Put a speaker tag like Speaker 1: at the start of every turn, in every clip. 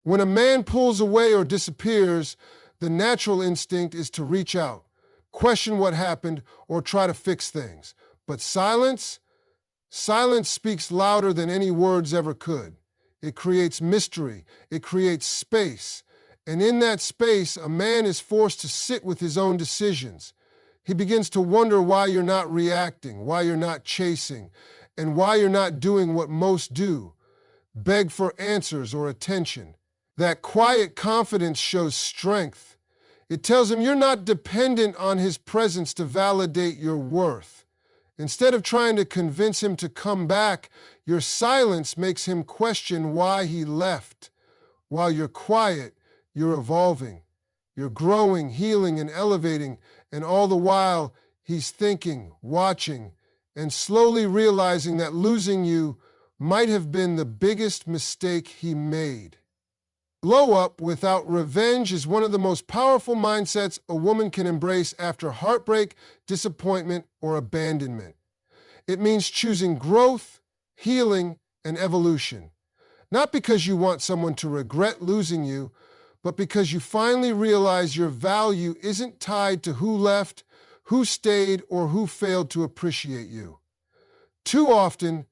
Speaker 1: When a man pulls away or disappears, the natural instinct is to reach out, question what happened, or try to fix things. But silence speaks louder than any words ever could. It creates mystery. It creates space. And in that space, a man is forced to sit with his own decisions. He begins to wonder why you're not reacting, why you're not chasing, and why you're not doing what most do, beg for answers or attention. That quiet confidence shows strength. It tells him you're not dependent on his presence to validate your worth. Instead of trying to convince him to come back, your silence makes him question why he left. While you're quiet, you're evolving. You're growing, healing, and elevating, and all the while, he's thinking, watching, and slowly realizing that losing you might have been the biggest mistake he made. Glow up without revenge is one of the most powerful mindsets a woman can embrace after heartbreak, disappointment, or abandonment. It means choosing growth, healing, and evolution. Not because you want someone to regret losing you, but because you finally realize your value isn't tied to who left, who stayed, or who failed to appreciate you. Too often,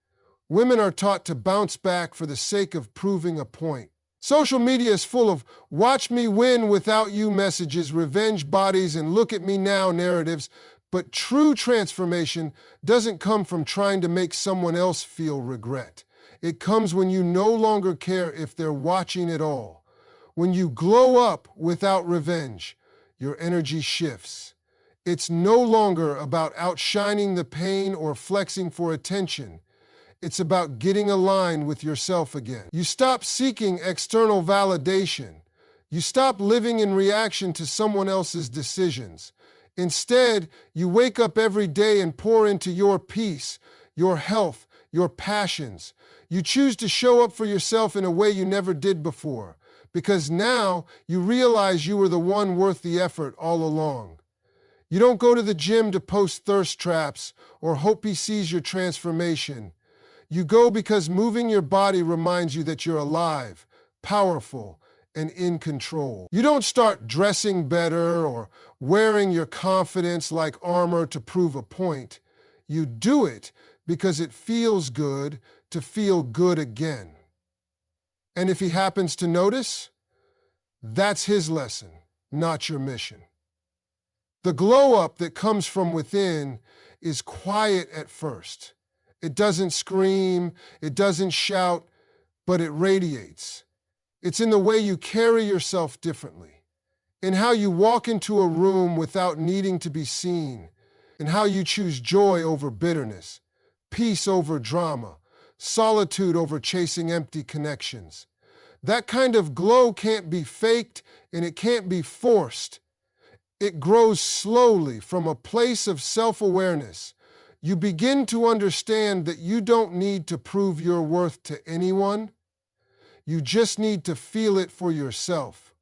Speaker 1: women are taught to bounce back for the sake of proving a point. Social media is full of watch me win without you messages, revenge bodies, and look at me now narratives, but true transformation doesn't come from trying to make someone else feel regret. It comes when you no longer care if they're watching at all. When you glow up without revenge, your energy shifts. It's no longer about outshining the pain or flexing for attention. It's about getting aligned with yourself again. You stop seeking external validation. You stop living in reaction to someone else's decisions. Instead, you wake up every day and pour into your peace, your health, your passions. You choose to show up for yourself in a way you never did before, because now you realize you were the one worth the effort all along. You don't go to the gym to post thirst traps or hope he sees your transformation. You go because moving your body reminds you that you're alive, powerful, and in control. You don't start dressing better or wearing your confidence like armor to prove a point. You do it because it feels good to feel good again. And if he happens to notice, that's his lesson, not your mission. The glow-up that comes from within is quiet at first. It doesn't scream, it doesn't shout, but it radiates. It's in the way you carry yourself differently, in how you walk into a room without needing to be seen, in how you choose joy over bitterness, peace over drama, solitude over chasing empty connections. That kind of glow can't be faked and it can't be forced. It grows slowly from a place of self-awareness. You begin to understand that you don't need to prove your worth to anyone. You just need to feel it for yourself.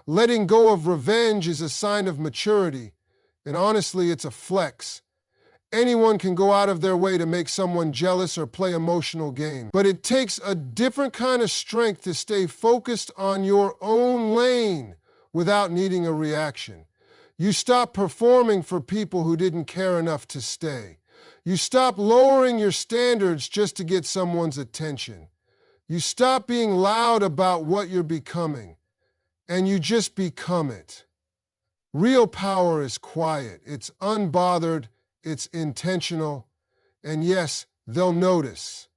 Speaker 1: Letting go of revenge is a sign of maturity, and honestly, it's a flex. Anyone can go out of their way to make someone jealous or play emotional games, but it takes a different kind of strength to stay focused on your own lane without needing a reaction. You stop performing for people who didn't care enough to stay. You stop lowering your standards just to get someone's attention. You stop being loud about what you're becoming, and you just become it. Real power is quiet, it's unbothered, it's intentional, and yes, they'll notice.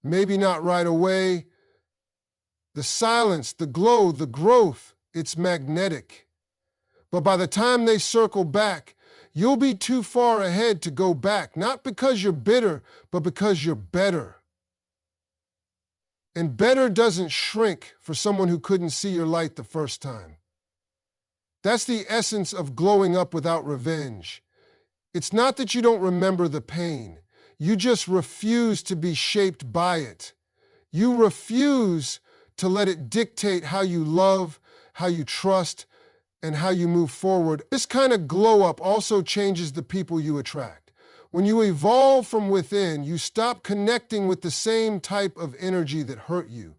Speaker 1: Maybe not right away. The silence, the glow, the growth, it's magnetic. But by the time they circle back, you'll be too far ahead to go back, not because you're bitter, but because you're better. And better doesn't shrink for someone who couldn't see your light the first time. That's the essence of glowing up without revenge. It's not that you don't remember the pain. You just refuse to be shaped by it. You refuse to let it dictate how you love, how you trust, and how you move forward. This kind of glow up also changes the people you attract. When you evolve from within, you stop connecting with the same type of energy that hurt you.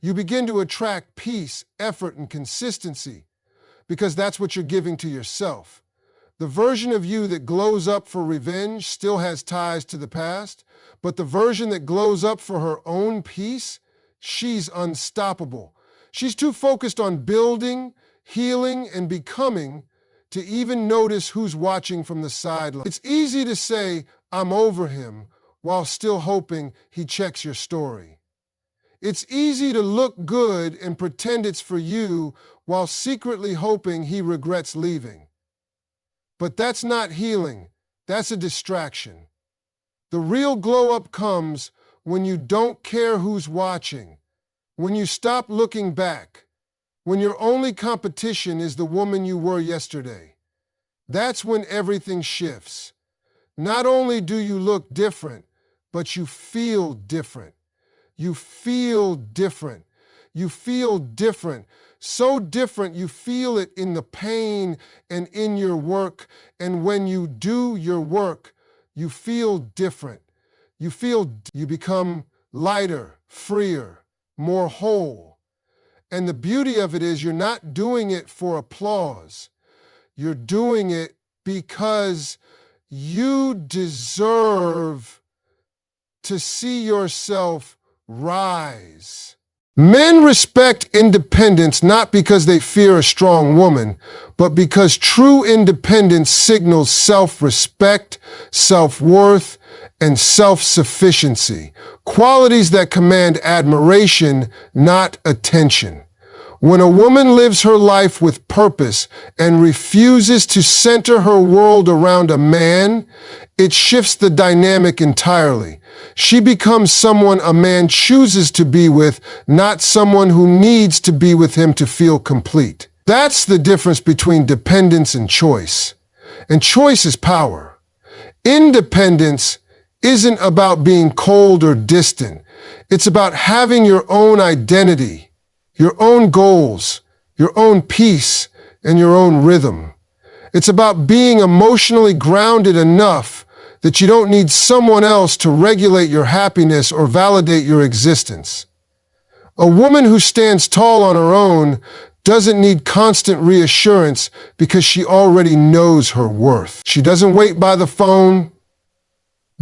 Speaker 1: You begin to attract peace, effort, and consistency because that's what you're giving to yourself. The version of you that glows up for revenge still has ties to the past, but the version that glows up for her own peace, she's unstoppable. She's too focused on building, healing, and becoming to even notice who's watching from the sideline. It's easy to say, "I'm over him," while still hoping he checks your story. It's easy to look good and pretend it's for you while secretly hoping he regrets leaving. But that's not healing. That's a distraction. The real glow-up comes when you don't care who's watching, when you stop looking back, when your only competition is the woman you were yesterday. That's when everything shifts. Not only do you look different, but you feel different. You feel different. You feel different. So different you feel it in the pain and in your work. And when you do your work, you feel different. You become lighter, freer, more whole. And the beauty of it is you're not doing it for applause. You're doing it because you deserve to see yourself rise. Men respect independence not because they fear a strong woman, but because true independence signals self-respect, self-worth, and self-sufficiency, qualities that command admiration, not attention. When a woman lives her life with purpose and refuses to center her world around a man, it shifts the dynamic entirely. She becomes someone a man chooses to be with, not someone who needs to be with him to feel complete. That's the difference between dependence and choice. And choice is power. Independence isn't about being cold or distant. It's about having your own identity, your own goals, your own peace, and your own rhythm. It's about being emotionally grounded enough that you don't need someone else to regulate your happiness or validate your existence. A woman who stands tall on her own doesn't need constant reassurance because she already knows her worth. She doesn't wait by the phone,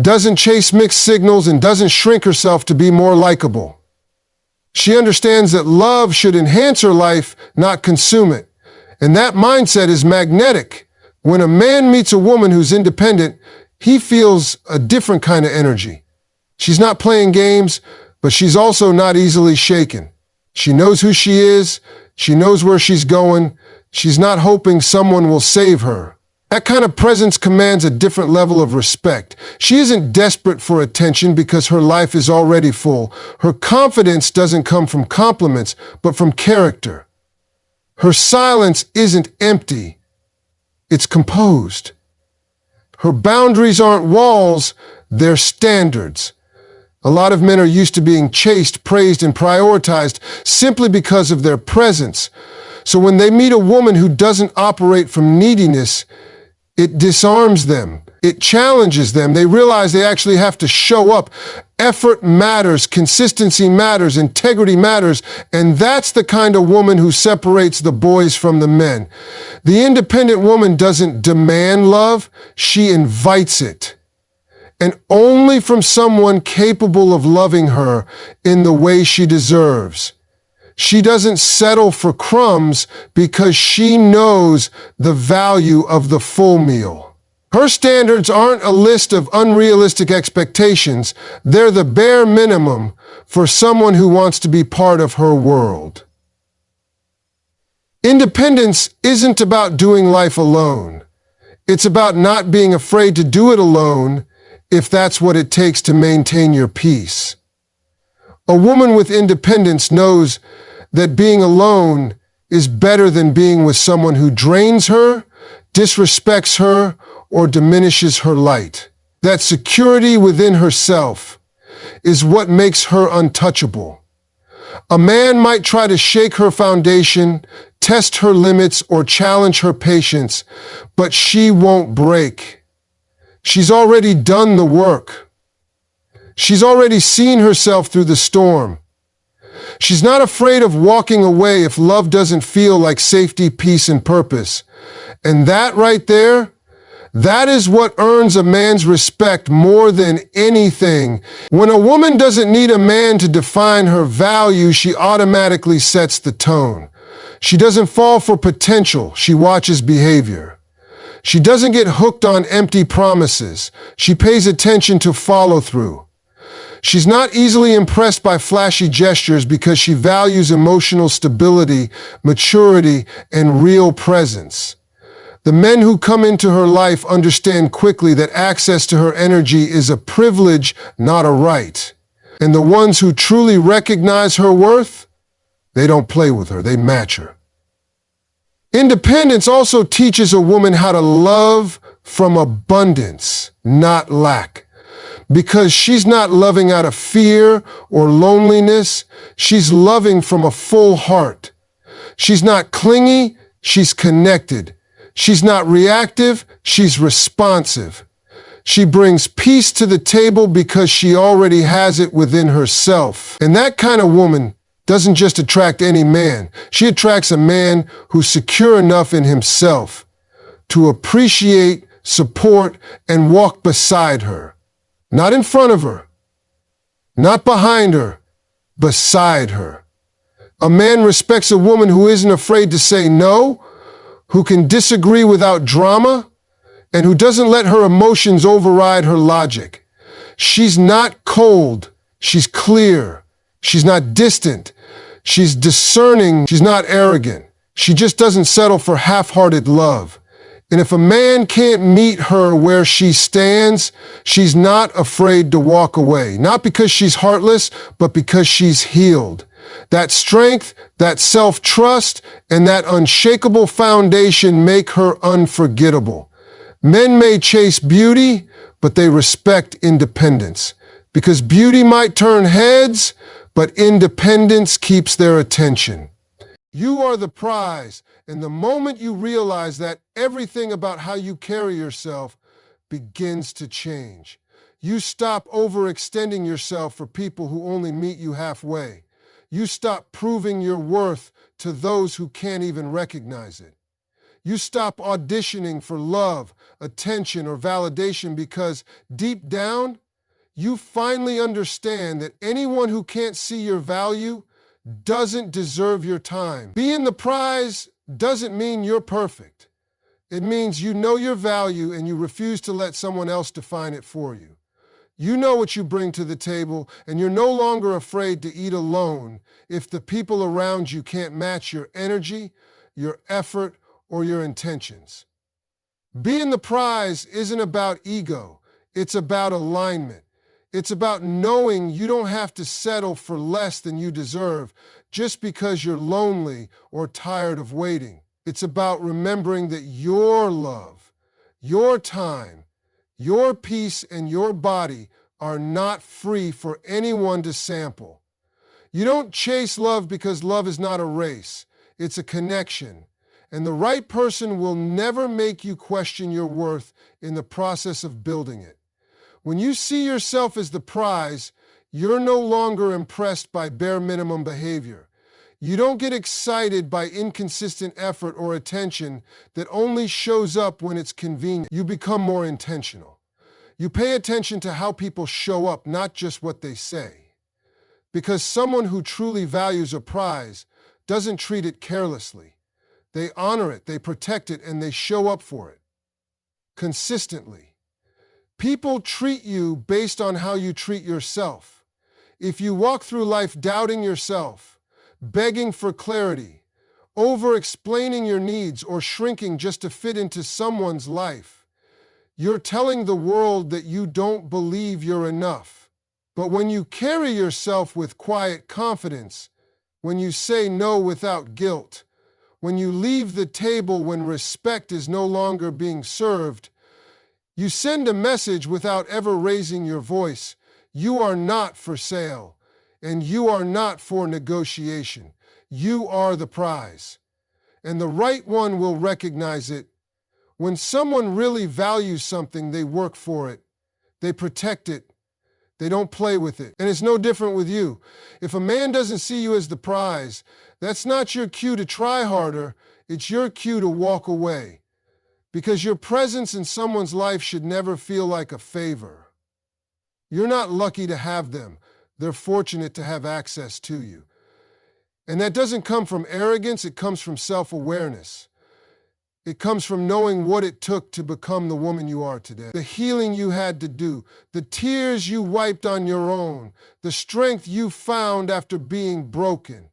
Speaker 1: doesn't chase mixed signals, and doesn't shrink herself to be more likable. She understands that love should enhance her life, not consume it. And that mindset is magnetic. When a man meets a woman who's independent, he feels a different kind of energy. She's not playing games, but she's also not easily shaken. She knows who she is. She knows where she's going. She's not hoping someone will save her. That kind of presence commands a different level of respect. She isn't desperate for attention because her life is already full. Her confidence doesn't come from compliments, but from character. Her silence isn't empty. It's composed. Her boundaries aren't walls, they're standards. A lot of men are used to being chased, praised, and prioritized simply because of their presence. So when they meet a woman who doesn't operate from neediness, it disarms them. It challenges them. They realize they actually have to show up. Effort matters, consistency matters, integrity matters, and that's the kind of woman who separates the boys from the men. The independent woman doesn't demand love, she invites it. And only from someone capable of loving her in the way she deserves. She doesn't settle for crumbs because she knows the value of the full meal. Her standards aren't a list of unrealistic expectations. They're the bare minimum for someone who wants to be part of her world. Independence isn't about doing life alone. It's about not being afraid to do it alone if that's what it takes to maintain your peace. A woman with independence knows that being alone is better than being with someone who drains her, disrespects her, or diminishes her light. That security within herself is what makes her untouchable. A man might try to shake her foundation, test her limits, or challenge her patience, but she won't break. She's already done the work. She's already seen herself through the storm. She's not afraid of walking away if love doesn't feel like safety, peace, and purpose. And that right there, that is what earns a man's respect more than anything. When a woman doesn't need a man to define her value, she automatically sets the tone. She doesn't fall for potential, she watches behavior. She doesn't get hooked on empty promises. She pays attention to follow through. She's not easily impressed by flashy gestures because she values emotional stability, maturity, and real presence. The men who come into her life understand quickly that access to her energy is a privilege, not a right. And the ones who truly recognize her worth, they don't play with her, they match her. Independence also teaches a woman how to love from abundance, not lack. Because she's not loving out of fear or loneliness, she's loving from a full heart. She's not clingy, she's connected. She's not reactive, she's responsive. She brings peace to the table because she already has it within herself. And that kind of woman doesn't just attract any man. She attracts a man who's secure enough in himself to appreciate, support, and walk beside her. Not in front of her, not behind her, beside her. A man respects a woman who isn't afraid to say no, who can disagree without drama, and who doesn't let her emotions override her logic. She's not cold, she's clear. She's not distant. She's discerning. She's not arrogant. She just doesn't settle for half-hearted love. And if a man can't meet her where she stands, she's not afraid to walk away. Not because she's heartless, but because she's healed. That strength, that self-trust, and that unshakable foundation make her unforgettable. Men may chase beauty, but they respect independence. Because beauty might turn heads, but independence keeps their attention. You are the prize, and the moment you realize that, everything about how you carry yourself begins to change. You stop overextending yourself for people who only meet you halfway. You stop proving your worth to those who can't even recognize it. You stop auditioning for love, attention, or validation because deep down, you finally understand that anyone who can't see your value doesn't deserve your time. Being the prize doesn't mean you're perfect. It means you know your value and you refuse to let someone else define it for you. You know what you bring to the table, and you're no longer afraid to eat alone if the people around you can't match your energy, your effort, or your intentions. Being the prize isn't about ego. It's about alignment. It's about knowing you don't have to settle for less than you deserve just because you're lonely or tired of waiting. It's about remembering that your love, your time, your peace, and your body are not free for anyone to sample. You don't chase love because love is not a race. It's a connection. And the right person will never make you question your worth in the process of building it. When you see yourself as the prize, you're no longer impressed by bare minimum behavior. You don't get excited by inconsistent effort or attention that only shows up when it's convenient. You become more intentional. You pay attention to how people show up, not just what they say. Because someone who truly values a prize doesn't treat it carelessly. They honor it, they protect it, and they show up for it. Consistently. People treat you based on how you treat yourself. If you walk through life doubting yourself, begging for clarity, over-explaining your needs, or shrinking just to fit into someone's life, you're telling the world that you don't believe you're enough. But when you carry yourself with quiet confidence, when you say no without guilt, when you leave the table when respect is no longer being served, you send a message without ever raising your voice. You are not for sale, and you are not for negotiation. You are the prize, and the right one will recognize it. When someone really values something, they work for it, they protect it, They don't play with it. And it's no different with you. If a man doesn't see you as the prize, that's not your cue to try harder. It's your cue to walk away. Because your presence in someone's life should never feel like a favor. You're not lucky to have them. They're fortunate to have access to you. And that doesn't come from arrogance, it comes from self-awareness. It comes from knowing what it took to become the woman you are today. The healing you had to do, the tears you wiped on your own, the strength you found after being broken.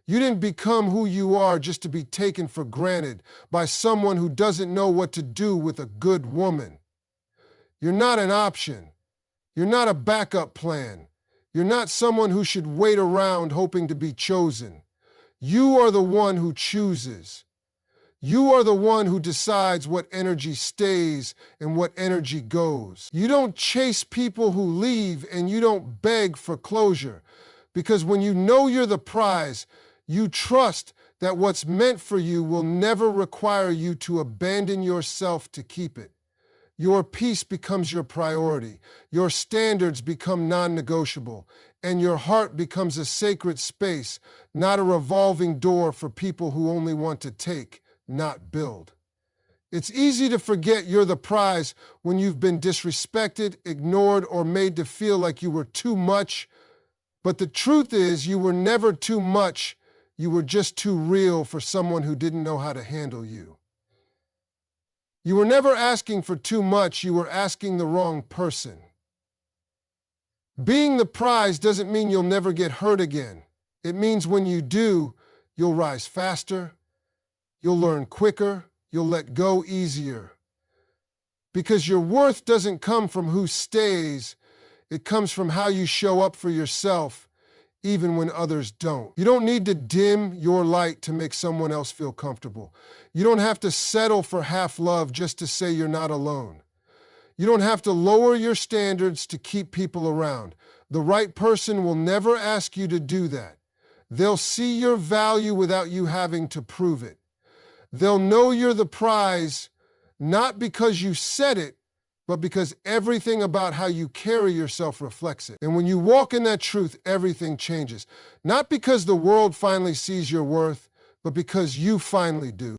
Speaker 1: You didn't become who you are just to be taken for granted by someone who doesn't know what to do with a good woman. You're not an option. You're not a backup plan. You're not someone who should wait around hoping to be chosen. You are the one who chooses. You are the one who decides what energy stays and what energy goes. You don't chase people who leave, and you don't beg for closure. Because when you know you're the prize, you trust that what's meant for you will never require you to abandon yourself to keep it. Your peace becomes your priority. Your standards become non-negotiable. And your heart becomes a sacred space, not a revolving door for people who only want to take, not build. It's easy to forget you're the prize when you've been disrespected, ignored, or made to feel like you were too much. But the truth is, you were never too much. You were just too real for someone who didn't know how to handle you. You were never asking for too much. You were asking the wrong person. Being the prize doesn't mean you'll never get hurt again. It means when you do, you'll rise faster. You'll learn quicker, you'll let go easier. Because your worth doesn't come from who stays, it comes from how you show up for yourself, even when others don't. You don't need to dim your light to make someone else feel comfortable. You don't have to settle for half love just to say you're not alone. You don't have to lower your standards to keep people around. The right person will never ask you to do that. They'll see your value without you having to prove it. They'll know you're the prize, not because you said it, but because everything about how you carry yourself reflects it. And when you walk in that truth, everything changes. Not because the world finally sees your worth, but because you finally do.